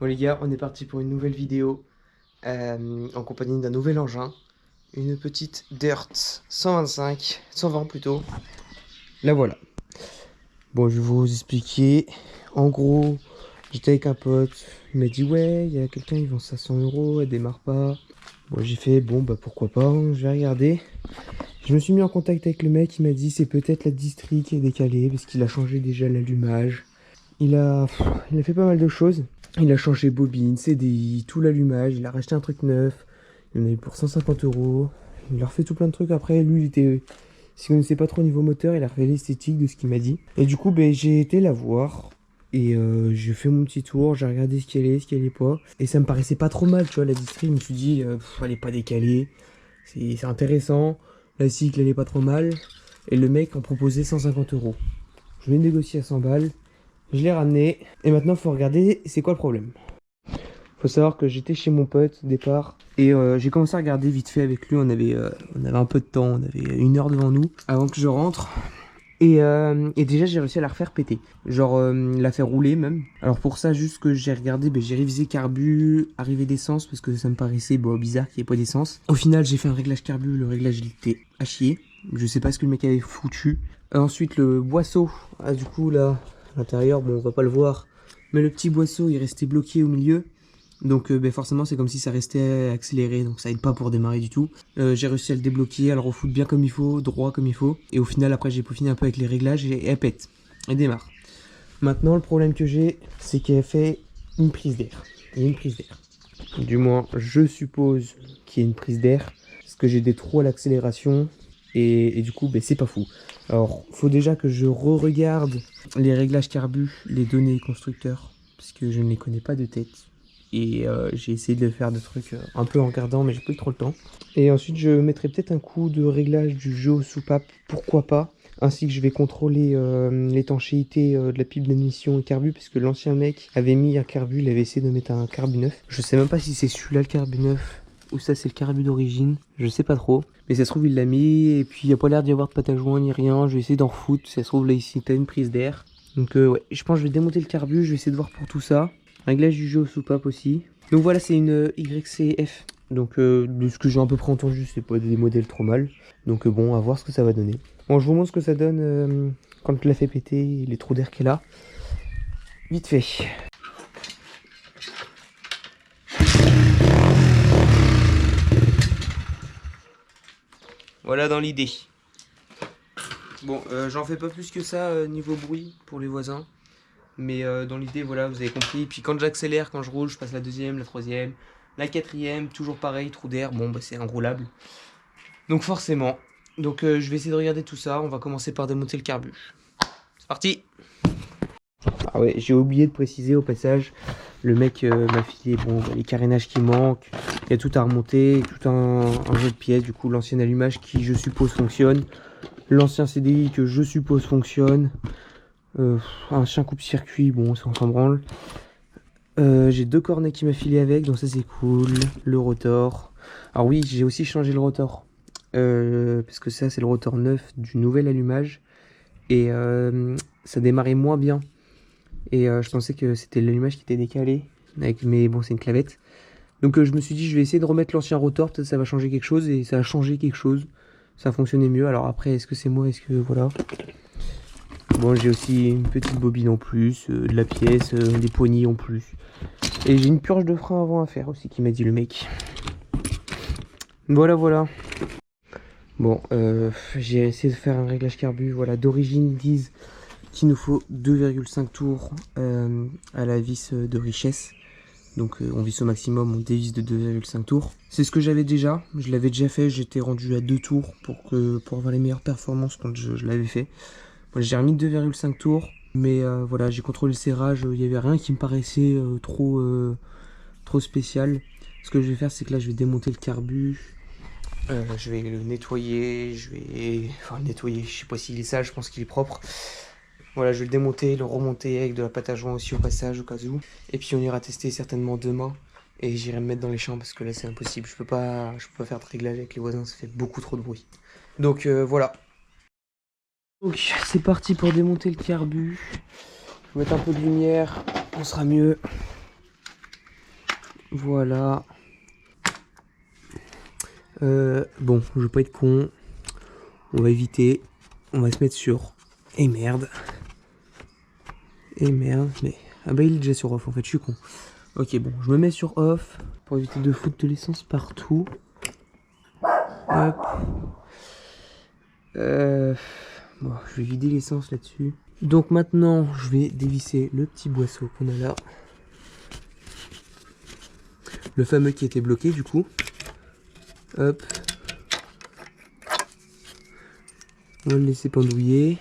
Bon les gars, on est parti pour une nouvelle vidéo en compagnie d'un nouvel engin. Une petite Dirt 125, 120 plutôt. La voilà. Bon, je vais vous expliquer. En gros, j'étais avec un pote. Il m'a dit ouais, il y a quelqu'un, il vend ça 100 euros, elle démarre pas. Bon, j'ai fait bon, bah pourquoi pas, hein, je vais regarder. Je me suis mis en contact avec le mec, il m'a dit c'est peut-être la distri qui est décalée parce qu'il a changé déjà l'allumage. Il a fait pas mal de choses. Il a changé bobine, CDI, tout l'allumage, il a racheté un truc neuf. Il en a eu pour 150 euros. Il a refait tout plein de trucs après. Lui, s'il connaissait pas trop au niveau moteur, il a refait l'esthétique de ce qu'il m'a dit. Et du coup, ben, j'ai été la voir. Et j'ai fait mon petit tour, j'ai regardé ce qu'elle est, ce qu'elle est pas. Et ça me paraissait pas trop mal, tu vois, la distri. Je me suis dit, elle est pas décalée. C'est intéressant. La cycle, elle est pas trop mal. Et le mec en proposait 150 euros. Je l'ai négocié à 100 balles. Je l'ai ramené. Et maintenant, il faut regarder c'est quoi le problème. Faut savoir que j'étais chez mon pote au départ. Et j'ai commencé à regarder vite fait avec lui. On avait un peu de temps. On avait 1 heure devant nous avant que je rentre. Et déjà, j'ai réussi à la refaire péter. Genre, la faire rouler même. Alors pour ça, juste que j'ai regardé, ben, j'ai révisé carbu, arrivée d'essence. Parce que ça me paraissait bizarre qu'il n'y ait pas d'essence. Au final, j'ai fait un réglage carbu. Le réglage, il était à chier. Je sais pas ce que le mec avait foutu. Ensuite, le boisseau. Ah, du coup, là, à l'intérieur, bon, on va pas le voir. Mais le petit boisseau, il restait bloqué au milieu. Donc ben forcément c'est comme si ça restait accéléré, donc ça aide pas pour démarrer du tout. J'ai réussi à le débloquer, à le refoutre bien comme il faut, droit comme il faut. Et au final après j'ai peaufiné un peu avec les réglages et elle pète. Elle démarre. Maintenant le problème que j'ai, c'est qu'elle fait une prise d'air. Il y a une prise d'air. Du moins je suppose qu'il y a une prise d'air. Parce que j'ai des trous à l'accélération. Et du coup ben, c'est pas fou. Alors faut déjà que je re-regarde les réglages carbu, les données constructeurs. Parce que je ne les connais pas de tête. Et j'ai essayé de faire des trucs un peu en regardant, mais j'ai plus trop le temps. Et ensuite, je mettrai peut-être un coup de réglage du jeu aux soupapes, pourquoi pas. Ainsi que je vais contrôler l'étanchéité de la pipe d'émission et carbu, parce que l'ancien mec avait mis un carbu, il avait essayé de mettre un carbu neuf. Je sais même pas si c'est celui-là le carbu neuf, ou ça c'est le carbu d'origine, je sais pas trop. Mais ça se trouve, il l'a mis, et puis il n'y a pas l'air d'y avoir de pâte à joint ni rien. Je vais essayer d'en refoutre, ça se trouve là ici, t'as une prise d'air. Donc ouais, je pense que je vais démonter le carbu, je vais essayer de voir pour tout ça. Réglage du jeu aux soupapes aussi. Donc voilà, c'est une YCF. Donc de ce que j'ai un peu près entendu, c'est pas des modèles trop mal. Donc bon, à voir ce que ça va donner. Bon, je vous montre ce que ça donne quand je la fais péter, les trous d'air qu'elle a. Vite fait. Voilà dans l'idée. Bon, j'en fais pas plus que ça niveau bruit pour les voisins. Mais dans l'idée, voilà, vous avez compris. Puis quand j'accélère, quand je roule, je passe la deuxième, la troisième, la quatrième, toujours pareil, trou d'air. Bon, bah c'est inroulable. Donc forcément. Donc je vais essayer de regarder tout ça. On va commencer par démonter le carbu. C'est parti. Ah ouais, j'ai oublié de préciser au passage. Le mec m'a filé bon, les carénages qui manquent. Il y a tout à remonter, tout un jeu de pièces. Du coup, l'ancien allumage qui, je suppose, fonctionne. L'ancien CDI que, je suppose, fonctionne. Un chien coupe-circuit, bon, ça on s'en branle. J'ai 2 cornets qui m'a filé avec, donc ça c'est cool. Le rotor. Alors oui, j'ai aussi changé le rotor. Parce que ça c'est le rotor neuf du nouvel allumage. Et ça démarrait moins bien. Et je pensais que c'était l'allumage qui était décalé. Mais bon, c'est une clavette. Donc je me suis dit, je vais essayer de remettre l'ancien rotor. Peut-être ça va changer quelque chose. Et ça a changé quelque chose. Ça fonctionnait mieux. Alors après, est-ce que c'est moi? Est-ce que... Voilà. Bon, j'ai aussi une petite bobine en plus, de la pièce, des poignées en plus. Et j'ai une purge de frein avant à faire aussi, qui m'a dit le mec. Voilà, voilà. Bon, j'ai essayé de faire un réglage carbu. Voilà, d'origine, ils disent qu'il nous faut 2,5 tours à la vis de richesse. Donc on visse au maximum, on dévisse de 2,5 tours. C'est ce que j'avais déjà, je l'avais déjà fait, j'étais rendu à 2 tours pour avoir les meilleures performances quand je l'avais fait. J'ai remis 2,5 tours, mais voilà, j'ai contrôlé le serrage, il n'y avait rien qui me paraissait trop spécial. Ce que je vais faire, c'est que là, je vais démonter le carbu, je vais le nettoyer, enfin le nettoyer, je sais pas s'il est sale, je pense qu'il est propre. Voilà, je vais le démonter, le remonter avec de la pâte à joint aussi au passage, au cas où. Et puis on ira tester certainement demain, et j'irai me mettre dans les champs parce que là, c'est impossible. Je peux pas faire de réglage avec les voisins, ça fait beaucoup trop de bruit. Donc voilà. Donc c'est parti pour démonter le carbu. Je vais mettre un peu de lumière, on sera mieux. Voilà. Bon, je veux pas être con. On va éviter. On va se mettre sur. Et merde. Et merde. Mais. Ah bah il est déjà sur off en fait, je suis con. Ok, bon, je me mets sur off pour éviter de foutre de l'essence partout. Hop. Bon, je vais vider l'essence là-dessus. Donc maintenant, je vais dévisser le petit boisseau qu'on a là. Le fameux qui était bloqué du coup. Hop. On va le laisser pendouiller.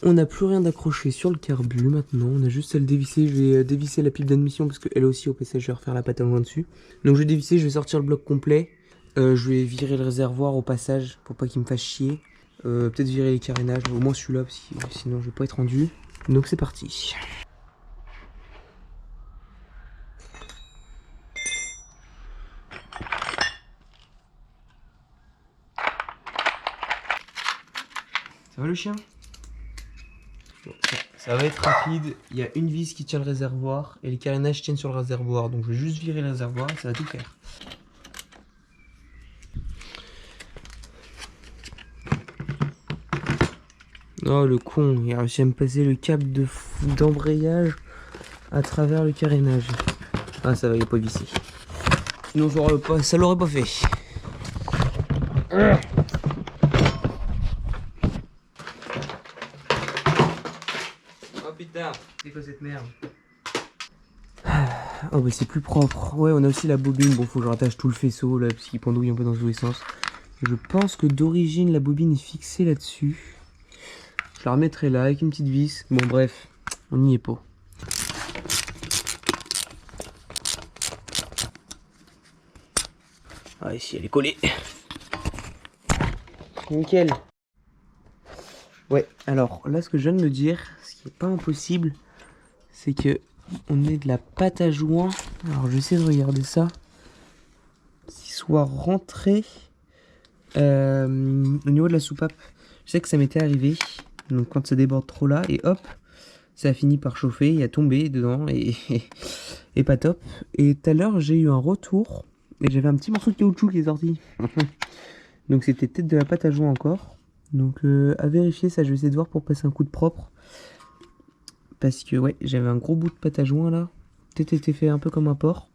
On n'a plus rien d'accroché sur le carbu maintenant. On a juste à le dévisser. Je vais dévisser la pile d'admission parce qu'elle aussi au passage je vais refaire la pâte à moin dessus. Donc je vais dévisser, je vais sortir le bloc complet. Je vais virer le réservoir au passage pour pas qu'il me fasse chier. Peut-être virer les carénages, au moins celui-là parce que sinon je vais pas être rendu. Donc c'est parti. Ça va le chien? Bon, ça va être rapide. Il y a une vis qui tient le réservoir et les carénages tiennent sur le réservoir. Donc je vais juste virer le réservoir et ça va tout faire. Oh le con, il a réussi à me passer le câble d'embrayage à travers le carénage. Ah ça va, il n'est pas vissé. Sinon ça l'aurait pas fait. Oh putain, c'est quoi cette merde? Oh bah c'est plus propre. Ouais, on a aussi la bobine. Bon, faut que je rattache tout le faisceau là parce qu'il pendouille un peu dans tous les sens. Je pense que d'origine la bobine est fixée là-dessus. Je la remettrai là avec une petite vis. Bon bref, on n'y est pas. Ah ici elle est collée. Nickel. Ouais, alors là ce que je viens de me dire, ce qui est pas impossible, c'est que on met de la pâte à joint. Alors je vais essayer de regarder ça. S'il soit rentré au niveau de la soupape. Je sais que ça m'était arrivé. Donc quand ça déborde trop là et hop, ça a fini par chauffer, il a tombé dedans et pas top. Et tout à l'heure j'ai eu un retour et j'avais un petit morceau de caoutchouc qui est sorti. Donc c'était peut-être de la pâte à joint encore. Donc à vérifier, ça je vais essayer de voir pour passer un coup de propre. Parce que ouais, j'avais un gros bout de pâte à joint là. Peut-être été fait un peu comme un porc.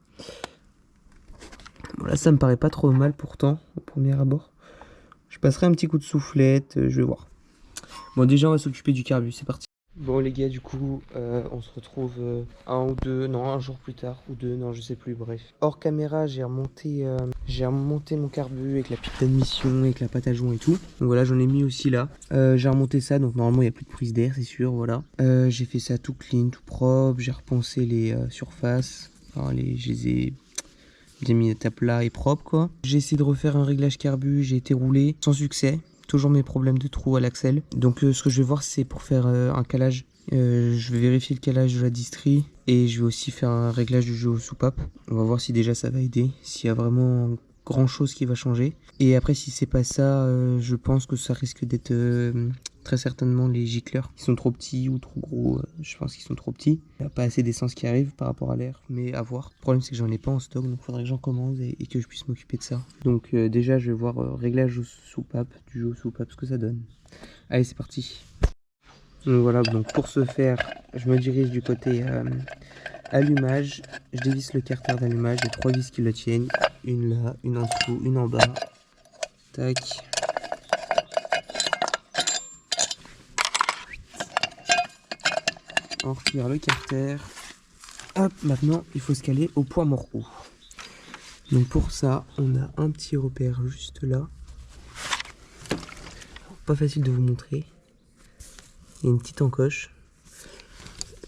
Bon là ça me paraît pas trop mal pourtant, au premier abord. Je passerai un petit coup de soufflette, je vais voir. Bon déjà on va s'occuper du carbu, c'est parti. Bon les gars, du coup on se retrouve un jour plus tard ou deux, non je sais plus, bref. Hors caméra j'ai remonté mon carbu avec la pile d'admission, avec la pâte à joint et tout. Donc voilà, j'en ai mis aussi là. J'ai remonté ça, donc normalement il n'y a plus de prise d'air, c'est sûr, voilà. J'ai fait ça tout clean, tout propre, j'ai repensé les surfaces, enfin, j'ai mis à plat et propre quoi. J'ai essayé de refaire un réglage carbu, j'ai été roulé sans succès. Toujours mes problèmes de trous à l'axle. Donc ce que je vais voir c'est pour faire un calage. Je vais vérifier le calage de la distrie et je vais aussi faire un réglage du jeu aux soupapes. On va voir si déjà ça va aider, s'il y a vraiment grand chose qui va changer. Et après si c'est pas ça, je pense que ça risque d'être très certainement les gicleurs qui sont trop petits ou trop gros. Je pense qu'ils sont trop petits. Il n'y a pas assez d'essence qui arrive par rapport à l'air, mais à voir. Le problème c'est que j'en ai pas en stock, donc il faudrait que j'en commande et que je puisse m'occuper de ça. Donc déjà je vais voir réglage aux soupapes, du jeu aux soupapes, ce que ça donne. Allez c'est parti. Donc voilà, donc pour ce faire, je me dirige du côté allumage. Je dévisse le carter d'allumage, j'ai 3 vis qui le tiennent. Une là, une en dessous, une en bas. Tac. On retire le carter. Hop, maintenant il faut se caler au poids mort-roue. Donc pour ça, on a un petit repère juste là. Pas facile de vous montrer. Il y a une petite encoche.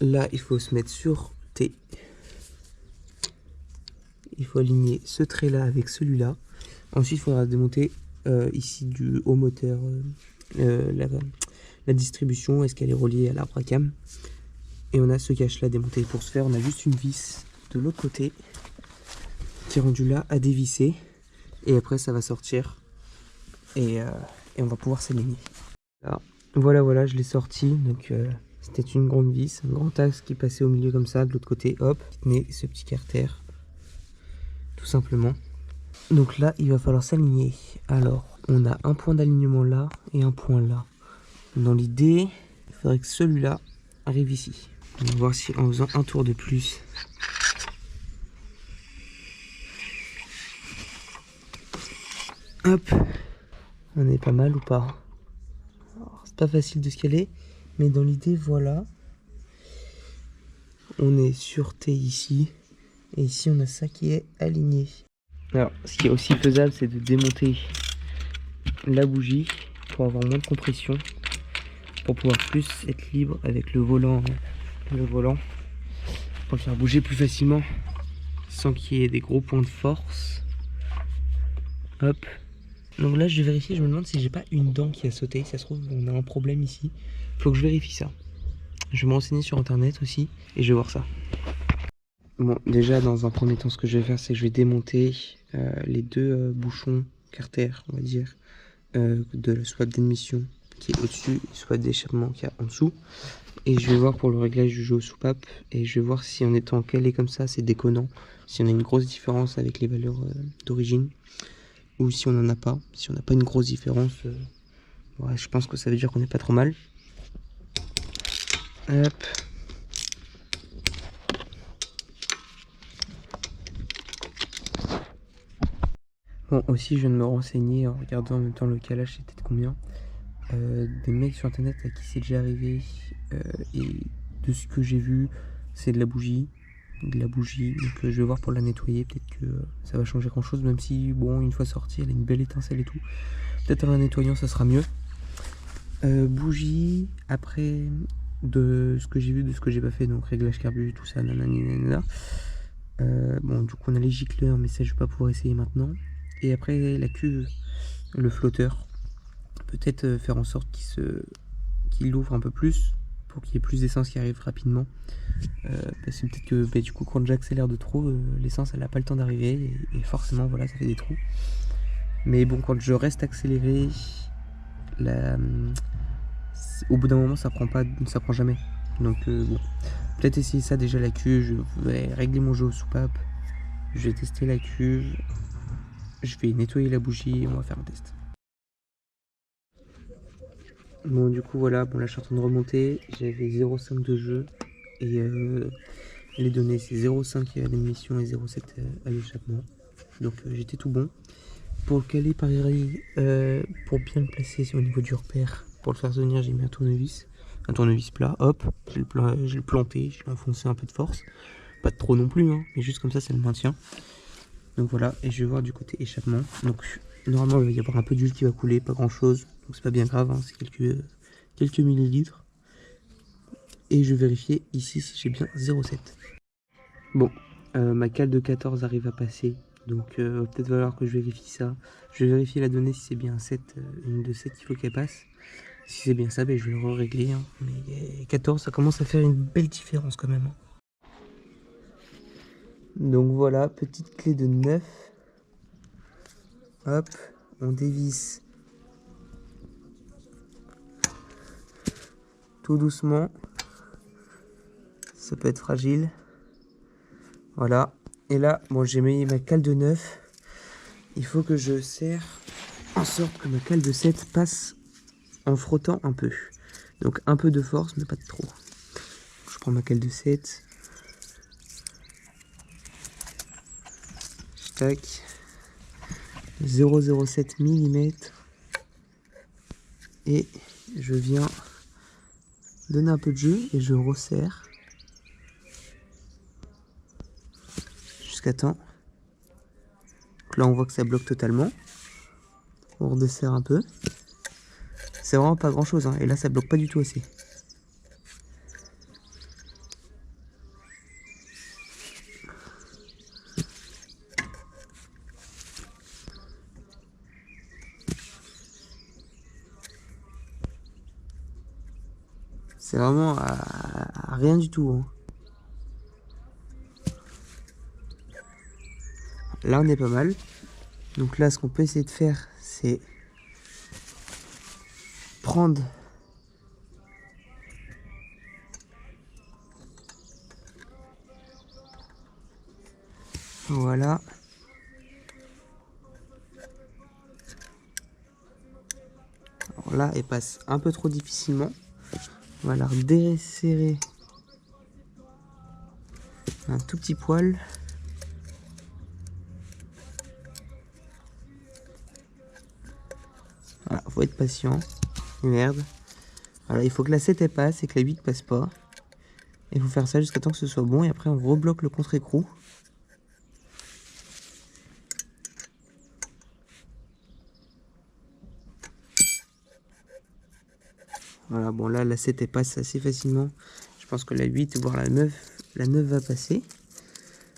Là, il faut se mettre sur T. Il faut aligner ce trait-là avec celui-là. Ensuite, il faudra démonter ici du haut moteur la distribution. Est-ce qu'elle est reliée à l'arbre à cam? Et on a ce cache-là démonté. Pour ce faire, on a juste une vis de l'autre côté qui est rendue là à dévisser. Et après, ça va sortir. Et on va pouvoir s'aligner. Voilà, je l'ai sorti. Donc, c'était une grande vis, un grand axe qui passait au milieu comme ça, de l'autre côté, hop, qui tenait ce petit carter tout simplement. Donc là, il va falloir s'aligner. Alors, on a un point d'alignement là et un point là. Dans l'idée, il faudrait que celui-là arrive ici. On va voir si en faisant un tour de plus. Hop, on est pas mal ou pas? C'est pas facile de se caler, mais dans l'idée, voilà. On est sur T ici, et ici on a ça qui est aligné. Alors, ce qui est aussi faisable, c'est de démonter la bougie pour avoir moins de compression, pour pouvoir plus être libre avec le volant, pour le faire bouger plus facilement, sans qu'il y ait des gros points de force. Hop. Donc là, je vais vérifier, je me demande si j'ai pas une dent qui a sauté. Ça se trouve, on a un problème ici. Faut que je vérifie ça. Je vais me renseigner sur internet aussi et je vais voir ça. Bon, déjà, dans un premier temps, ce que je vais faire, c'est que je vais démonter les deux bouchons Carter, on va dire, de la soupape d'émission qui est au-dessus, et soupape d'échappement qui est en dessous. Et je vais voir pour le réglage du jeu aux soupapes. Et je vais voir si en étant calé comme ça, c'est déconnant. Si on a une grosse différence avec les valeurs d'origine. Ou si on n'en a pas. Si on n'a pas une grosse différence, ouais, je pense que ça veut dire qu'on n'est pas trop mal. Hop. Bon, aussi, je viens de me renseigner en regardant en même temps le calage, c'était de combien. Des mecs sur internet à qui c'est déjà arrivé. Et de ce que j'ai vu, c'est de la bougie. Donc je vais voir pour la nettoyer. Peut-être que ça va changer grand chose. Même si, bon, une fois sortie, elle a une belle étincelle et tout. Peut-être en la nettoyant, ça sera mieux. Bougie, après, de ce que j'ai vu, de ce que j'ai pas fait, donc réglage carbu, tout ça, nanana. Bon, du coup, on a les gicleurs, mais ça, je vais pas pouvoir essayer maintenant. Et après, la cuve, le flotteur. Peut-être faire en sorte qu'il ouvre un peu plus pour qu'il y ait plus d'essence qui arrive rapidement. Parce que peut-être que du coup, quand j'accélère de trop, l'essence, elle n'a pas le temps d'arriver. Et forcément, voilà, ça fait des trous. Mais bon, quand je reste accéléré, au bout d'un moment, ça prend jamais. Donc bon, peut-être essayer ça déjà la cuve. Je vais régler mon jeu aux soupapes. Je vais tester la cuve. Je vais nettoyer la bougie et on va faire un test. Bon, du coup, voilà. Bon, là, je suis en train de remonter. J'avais 0,5 de jeu. Et les données, c'est 0,5 à l'émission et 0,7 à l'échappement. Donc j'étais tout bon. Pour le caler, pareil, pour bien le placer au niveau du repère, pour le faire venir, j'ai mis un tournevis plat, hop, je l'ai planté, je l'ai enfoncé un peu de force, pas de trop non plus, hein, mais juste comme ça le maintient. Donc voilà, et je vais voir du côté échappement. Donc normalement il va y avoir un peu d'huile qui va couler, pas grand chose, donc c'est pas bien grave, hein, c'est quelques millilitres. Et je vais vérifier ici si j'ai bien 0,7. Bon, ma cale de 14 arrive à passer. Donc peut-être va falloir que je vérifie ça. Je vais vérifier la donnée si c'est bien 7, une de 7 il faut qu'elle passe. Si c'est bien ça, ben, je vais le régler. Hein. Mais 14, ça commence à faire une belle différence quand même. Donc voilà, petite clé de 9. Hop, on dévisse tout doucement. Ça peut être fragile. Voilà. Et là, bon, j'ai mis ma cale de 9. Il faut que je serre en sorte que ma cale de 7 passe en frottant un peu. Donc un peu de force, mais pas de trop. Je prends ma cale de 7. Tac. 0,07 mm. Et je viens donner un peu de jeu et je resserre. Jusqu'à temps. Donc là on voit que ça bloque totalement. On redesserre un peu. C'est vraiment pas grand chose, hein. Et là ça bloque pas du tout assez. C'est vraiment à rien du tout, hein. Là on est pas mal. Donc là ce qu'on peut essayer de faire c'est prendre voilà là, elle passe un peu trop difficilement. On va la redesserrer un tout petit poil. Voilà, faut être patient. Merde. Voilà, il faut que la 7 elle passe et que la 8 passe pas. Il faut faire ça jusqu'à temps que ce soit bon et après on rebloque le contre-écrou. Voilà, bon là la 7 elle passe assez facilement. Je pense que la 8 voire la 9 va passer.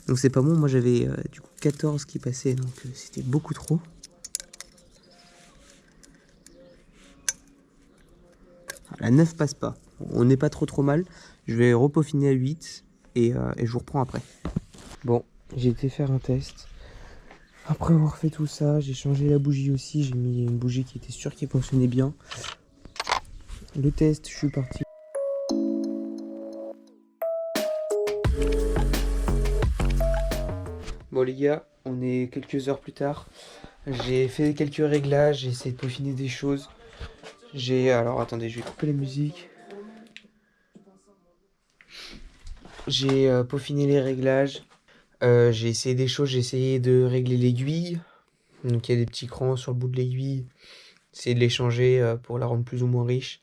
Donc c'est pas bon, moi j'avais du coup 14 qui passait, donc c'était beaucoup trop. La 9 passe pas. On n'est pas trop mal. Je vais repeaufiner à 8 et je vous reprends après. Bon, j'ai été faire un test. Après avoir fait tout ça, j'ai changé la bougie aussi. J'ai mis une bougie qui était sûre qu'elle fonctionnait bien. Le test, je suis parti. Bon les gars, on est quelques heures plus tard. J'ai fait quelques réglages, j'ai essayé de peaufiner des choses. Alors attendez, je vais couper la musique. J'ai peaufiné les réglages. J'ai essayé des choses, j'ai essayé de régler l'aiguille. Donc il y a des petits crans sur le bout de l'aiguille. Essayer de les changer pour la rendre plus ou moins riche.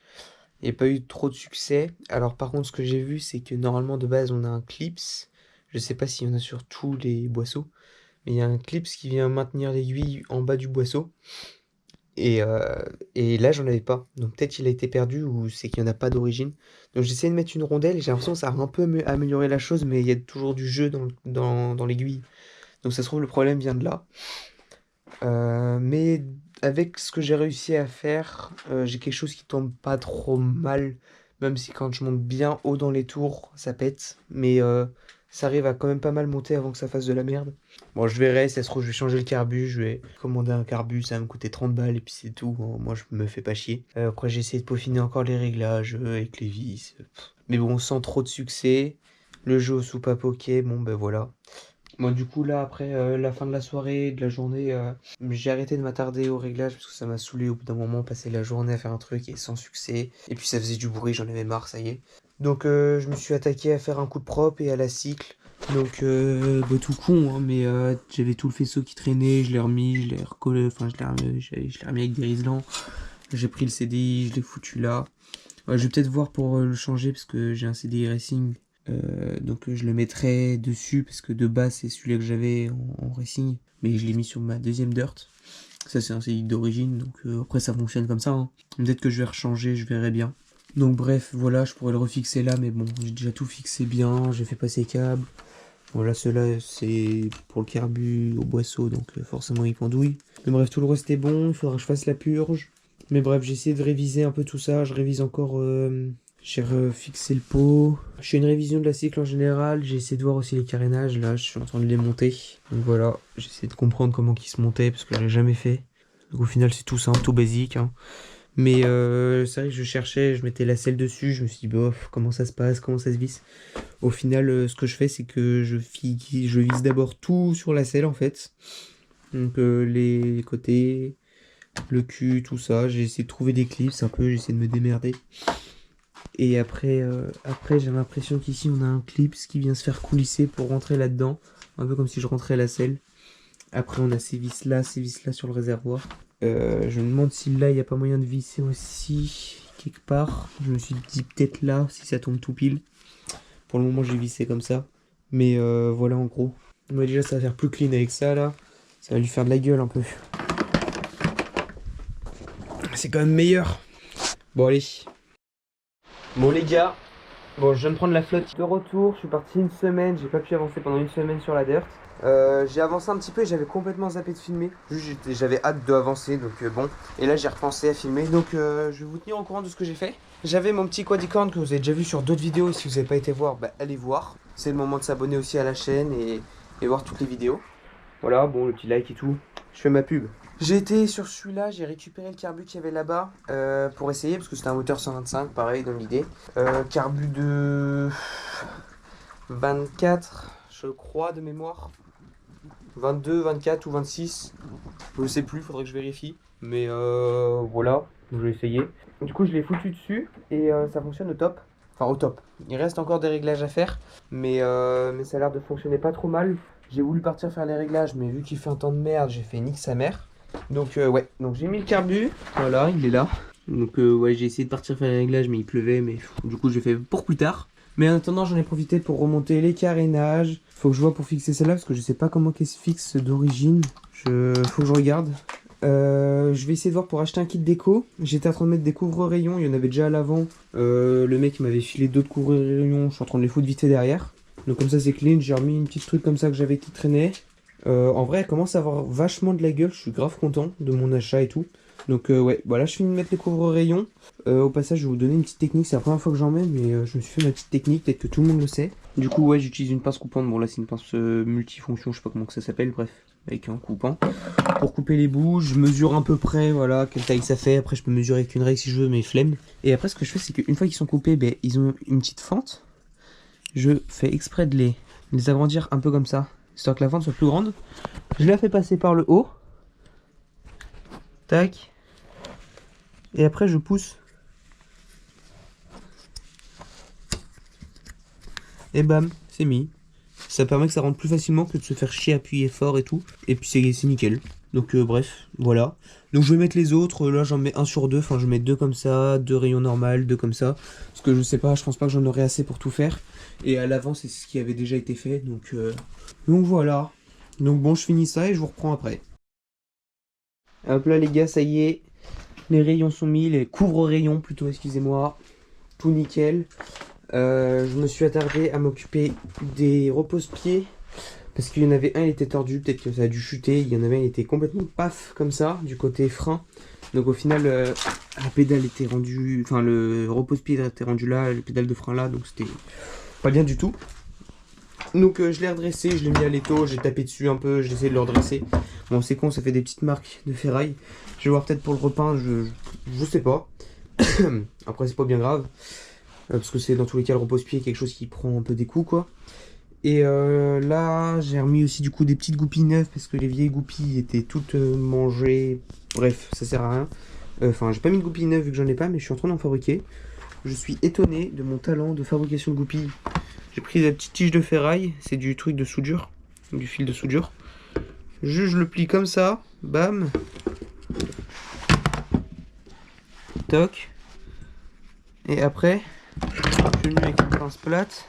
Il n'y a pas eu trop de succès. Alors par contre ce que j'ai vu c'est que normalement de base on a un clips. Je sais pas s'il y en a sur tous les boisseaux. Mais il y a un clips qui vient maintenir l'aiguille en bas du boisseau. Et là j'en avais pas. Donc peut-être qu'il a été perdu ou c'est qu'il n'y en a pas d'origine. Donc j'essaie de mettre une rondelle et j'ai l'impression que ça a un peu amélioré la chose. Mais il y a toujours du jeu dans l'aiguille. Donc ça se trouve le problème vient de là. Mais avec ce que j'ai réussi à faire, j'ai quelque chose qui tombe pas trop mal, même si quand je monte bien haut dans les tours, ça pète. Mais ça arrive à quand même pas mal monter avant que ça fasse de la merde. Bon, je verrai, si ça se trouve, je vais changer le carbu, je vais commander un carbu, ça va me coûter 30 balles et puis c'est tout, hein. Moi, je me fais pas chier. Après, j'ai essayé de peaufiner encore les réglages avec les vis. Mais bon, sans trop de succès. Le jeu au soupape poké, bon ben voilà. Moi, du coup, là, après la fin de la soirée, de la journée, j'ai arrêté de m'attarder au réglage parce que ça m'a saoulé au bout d'un moment, passer la journée à faire un truc et sans succès. Et puis ça faisait du bruit, j'en avais marre, ça y est. Donc, je me suis attaqué à faire un coup de propre et à la cycle. Donc, bah, tout con, hein, mais j'avais tout le faisceau qui traînait, je l'ai remis, je l'ai recollé, enfin, je l'ai remis avec des riselants. J'ai pris le CDI, je l'ai foutu là. Je vais peut-être voir pour le changer parce que j'ai un CDI Racing. Donc je le mettrai dessus parce que de base c'est celui-là que j'avais en racing, mais je l'ai mis sur ma deuxième dirt. Ça c'est un CDI d'origine, donc après ça fonctionne comme ça, hein. Peut-être que je vais rechanger, je verrai bien. Donc bref, voilà, je pourrais le refixer là, mais bon, j'ai déjà tout fixé bien, j'ai fait passer les câbles. Voilà, ceux-là c'est pour le carbu au boisseau, donc forcément il pendouille. Mais bref, tout le reste est bon, il faudra que je fasse la purge. Mais bref, j'ai essayé de réviser un peu tout ça, je révise encore... J'ai refixé le pot. Je fais une révision de la cycle en général. J'ai essayé de voir aussi les carénages. Là, je suis en train de les monter. Donc voilà, j'ai essayé de comprendre comment ils se montaient parce que je l'ai jamais fait. Donc au final, c'est tout simple, tout basique, hein. Mais c'est vrai que je cherchais, je mettais la selle dessus. Je me suis dit, bof, comment ça se passe, comment ça se visse. Au final, ce que je fais, c'est que je visse d'abord tout sur la selle en fait. Donc les côtés, le cul, tout ça. J'ai essayé de trouver des clips un peu, j'ai essayé de me démerder. Et après j'ai l'impression qu'ici on a un clip qui vient se faire coulisser pour rentrer là-dedans. Un peu comme si je rentrais la selle. Après on a ces vis là sur le réservoir. Je me demande si là il n'y a pas moyen de visser aussi quelque part. Je me suis dit peut-être là si ça tombe tout pile. Pour le moment j'ai vissé comme ça. Mais voilà en gros. Moi déjà ça va faire plus clean avec ça là. Ça va lui faire de la gueule un peu. C'est quand même meilleur. Bon allez. Bon les gars, bon je viens de prendre la flotte de retour, je suis parti une semaine, j'ai pas pu avancer pendant une semaine sur la dirt. J'ai avancé un petit peu et j'avais complètement zappé de filmer. Juste j'avais hâte d'avancer donc bon. Et là j'ai repensé à filmer donc je vais vous tenir au courant de ce que j'ai fait. J'avais mon petit quadricorn que vous avez déjà vu sur d'autres vidéos et si vous n'avez pas été voir, bah allez voir. C'est le moment de s'abonner aussi à la chaîne et voir toutes les vidéos. Voilà, bon le petit like et tout, je fais ma pub. J'ai été sur celui-là, j'ai récupéré le carbu qu'il y avait là-bas pour essayer, parce que c'était un moteur 125, pareil dans l'idée. Carbu de 24, je crois, de mémoire. 22, 24 ou 26, je sais plus, faudrait que je vérifie. Mais voilà, Donc je vais essayer. Du coup je l'ai foutu dessus et ça fonctionne au top. Enfin au top. Il reste encore des réglages à faire, mais ça a l'air de fonctionner pas trop mal. J'ai voulu partir faire les réglages, mais vu qu'il fait un temps de merde, j'ai fait nique sa mère. Donc ouais, donc j'ai mis le carbu. Voilà, il est là. Donc ouais, j'ai essayé de partir faire les réglages, mais il pleuvait, mais du coup j'ai fait pour plus tard. Mais en attendant, j'en ai profité pour remonter les carénages. Faut que je vois pour fixer celle-là, parce que je sais pas comment qu'elle se fixe d'origine. Faut que je regarde. Je vais essayer de voir pour acheter un kit déco. J'étais en train de mettre des couvre-rayons, il y en avait déjà à l'avant. Le mec m'avait filé d'autres couvre-rayons, je suis en train de les foutre vite fait derrière. Donc comme ça c'est clean, j'ai remis une petite truc comme ça que j'avais qui traînait. En vrai elle commence à avoir vachement de la gueule, je suis grave content de mon achat et tout. Donc ouais, voilà, je finis de mettre les couvre-rayons. Au passage je vais vous donner une petite technique, c'est la première fois que j'en mets, mais je me suis fait ma petite technique, peut-être que tout le monde le sait. Du coup ouais, j'utilise une pince coupante, bon là c'est une pince multifonction, je sais pas comment que ça s'appelle, bref, avec un coupant. Pour couper les bouts, je mesure à peu près, voilà, quelle taille ça fait. Après, je peux mesurer avec une règle si je veux, mais flemme. Et après, ce que je fais, c'est qu'une fois qu'ils sont coupés, ben, ils ont une petite fente. Je fais exprès de les agrandir un peu comme ça, histoire que la fente soit plus grande. Je la fais passer par le haut. Tac. Et après, je pousse. Et bam, c'est mis. Ça permet que ça rentre plus facilement que de se faire chier, appuyer fort et tout. Et puis c'est nickel. Donc bref, voilà. Donc je vais mettre les autres, là j'en mets un sur deux, enfin je mets deux comme ça, deux rayons normaux, deux comme ça. Parce que je sais pas, je pense pas que j'en aurai assez pour tout faire. Et à l'avant c'est ce qui avait déjà été fait, donc voilà. Donc bon, je finis ça et je vous reprends après. Hop là les gars, ça y est. Les rayons sont mis, les couvre-rayons plutôt, excusez-moi. Tout nickel. Je me suis attardé à m'occuper des repose-pieds. Parce qu'il y en avait un, il était tordu, peut-être que ça a dû chuter. Il y en avait un, il était complètement paf comme ça, du côté frein. Donc au final, la pédale était rendue, enfin le repose-pied était rendu là, le pédale de frein là, donc c'était pas bien du tout. Donc je l'ai redressé, je l'ai mis à l'étau, j'ai tapé dessus un peu, j'ai essayé de le redresser. Bon c'est con, ça fait des petites marques de ferraille. Je vais voir peut-être pour le repeindre, je sais pas. Après c'est pas bien grave. Parce que c'est dans tous les cas le repose-pied quelque chose qui prend un peu des coups quoi. Et là, j'ai remis aussi du coup des petites goupilles neuves parce que les vieilles goupilles étaient toutes mangées. Bref, ça sert à rien. Enfin, j'ai pas mis de goupilles neuves vu que j'en ai pas, mais je suis en train d'en fabriquer. Je suis étonné de mon talent de fabrication de goupilles. J'ai pris la petite tige de ferraille, c'est du truc de soudure, du fil de soudure. Je le plie comme ça, bam. Toc. Et après, je le mets avec une pince plate.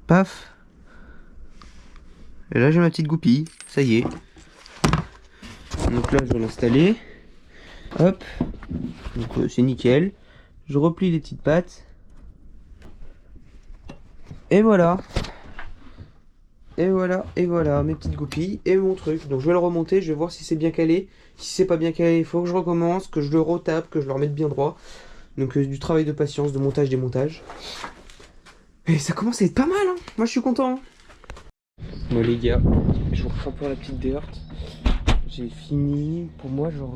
Paf. Et là j'ai ma petite goupille, ça y est. Donc là je vais l'installer. Hop. Donc c'est nickel. Je replie les petites pattes. Et voilà. Et voilà, et voilà, mes petites goupilles et mon truc. Donc je vais le remonter, je vais voir si c'est bien calé. Si c'est pas bien calé, il faut que je recommence, que je le retape, que je le remette bien droit. Donc du travail de patience, de montage, démontage. Et ça commence à être pas mal, hein. Moi je suis content. Bon les gars, je vous reprends pour la petite dirt. J'ai fini, pour moi genre,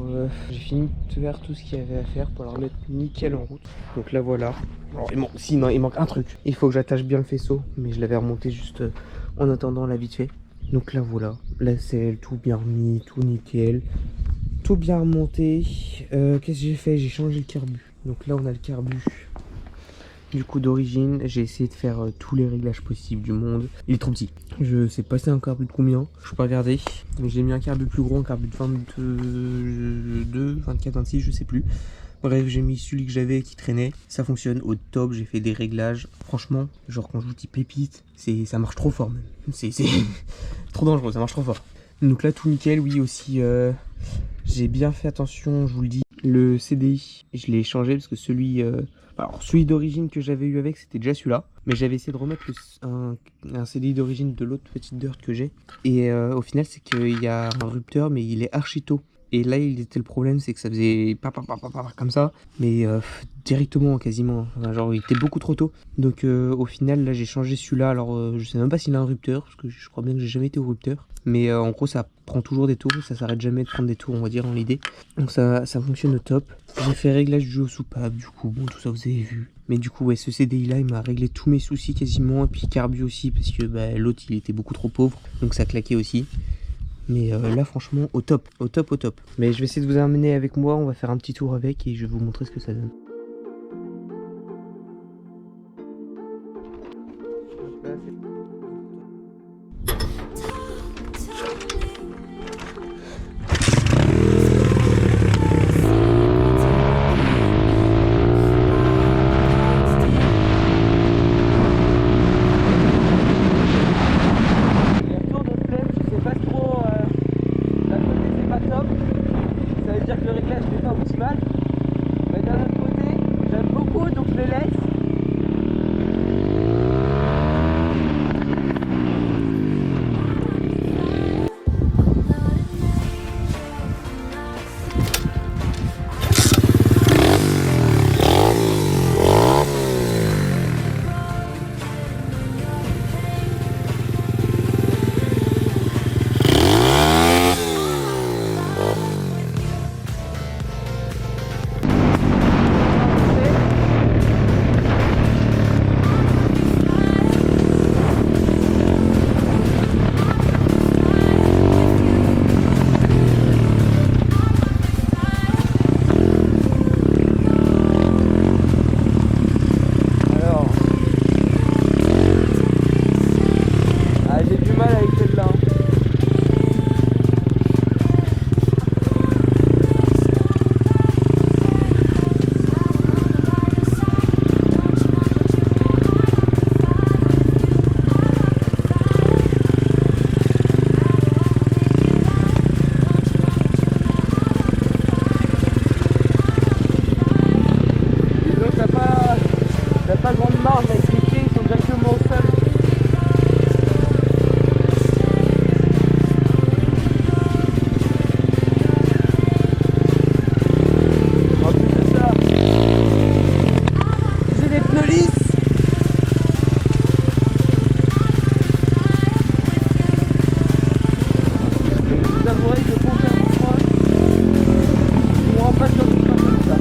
j'ai fini de faire tout ce qu'il y avait à faire pour la remettre nickel en route. Donc là voilà. Alors, il manque un truc. Il faut que j'attache bien le faisceau, mais je l'avais remonté juste en attendant là vite fait. Donc là voilà, la selle, tout bien remis, tout nickel. Tout bien remonté. Qu'est-ce que j'ai fait? J'ai changé le carbu. Donc là on a le carbu. Du coup d'origine, j'ai essayé de faire tous les réglages possibles du monde. Il est trop petit. Je sais pas c'est un carbu de combien, je peux pas regarder. Mais j'ai mis un carbu plus gros, un carbu de 22, 24, 26, je sais plus. Bref, j'ai mis celui que j'avais qui traînait. Ça fonctionne au top, j'ai fait des réglages. Franchement, genre quand je vous dis pépite, ça marche trop fort même. C'est trop dangereux, ça marche trop fort. Donc là tout nickel, oui aussi. J'ai bien fait attention, je vous le dis. Le CDI, je l'ai changé parce que celui d'origine que j'avais eu avec, c'était déjà celui-là. Mais j'avais essayé de remettre un CDI d'origine de l'autre petite dirt que j'ai. Et au final, c'est qu'il y a un rupteur, mais il est archi tôt. Et là, il était le problème, c'est que ça faisait comme ça, mais directement quasiment. Enfin, genre, il était beaucoup trop tôt. Donc au final, là, j'ai changé celui-là. Alors, je sais même pas s'il a un rupteur, parce que je crois bien que j'ai jamais été au rupteur. Mais en gros, ça prend toujours des tours, ça s'arrête jamais de prendre des tours, on va dire, dans l'idée. Donc ça fonctionne au top. J'ai fait réglage du haut soupape, du coup, bon, tout ça vous avez vu. Mais du coup, ouais, ce CDI là, il m'a réglé tous mes soucis quasiment. Et puis carbu aussi, parce que l'autre, il était beaucoup trop pauvre, donc ça claquait aussi. Mais là franchement au top, au top, au top. Mais je vais essayer de vous amener avec moi, on va faire un petit tour avec et je vais vous montrer ce que ça donne. Ça veut dire que le réglage n'est pas optimal, mais d'un autre côté j'aime beaucoup donc je les laisse. Pas grande marge avec les pieds, ils sont directement au sol. En plus de ça, j'ai des pneus lisses. Je vous avouerai que contrairement à moi, je me rends pas sur tout comme ça.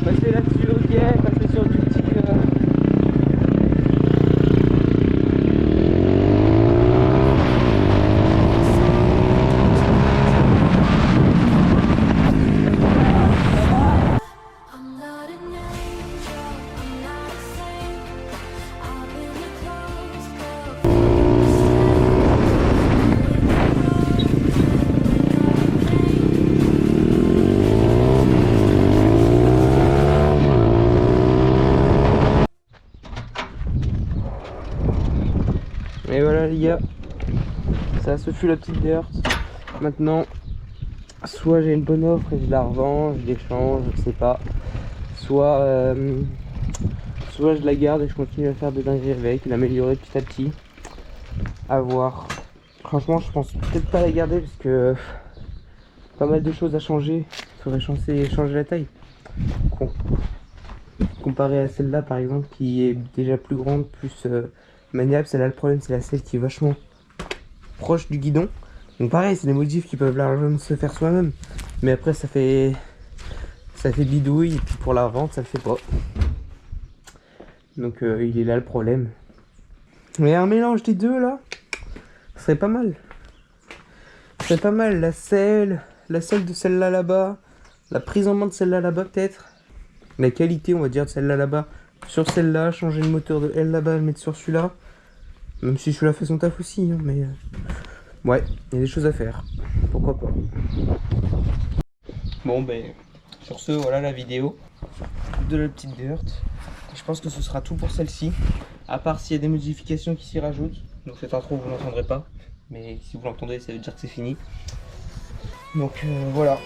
Passer là-dessus, ok, passer sur du petit... Et voilà les gars, ça se fut la petite dirt. Maintenant, soit j'ai une bonne offre et je la revends, je l'échange, je sais pas. Soit je la garde et je continue à faire des dingueries avec, l'améliorer petit à petit. À voir. Franchement, je pense peut-être pas la garder parce que pas mal de choses à changer. Il faudrait changer la taille. Comparé à celle-là par exemple qui est déjà plus grande, plus maniable. Celle-là, le problème c'est la selle qui est vachement proche du guidon. Donc pareil, c'est des modifs qui peuvent largement se faire soi-même. Mais après ça fait bidouille et puis pour la vente ça le fait pas. Donc il est là le problème. Mais un mélange des deux là, ce serait pas mal. Ce serait pas mal, la selle de celle-là là-bas, la prise en main de celle-là là-bas peut-être. La qualité on va dire de celle-là là-bas sur celle-là, changer le moteur de elle là-bas, le mettre sur celui-là. Même si celui-là fait son taf aussi, hein, mais... ouais, il y a des choses à faire. Pourquoi pas. Bon ben, sur ce, voilà la vidéo de la petite dirt. Je pense que ce sera tout pour celle-ci. À part s'il y a des modifications qui s'y rajoutent. Donc cette intro vous l'entendrez pas. Mais si vous l'entendez ça veut dire que c'est fini. Donc voilà.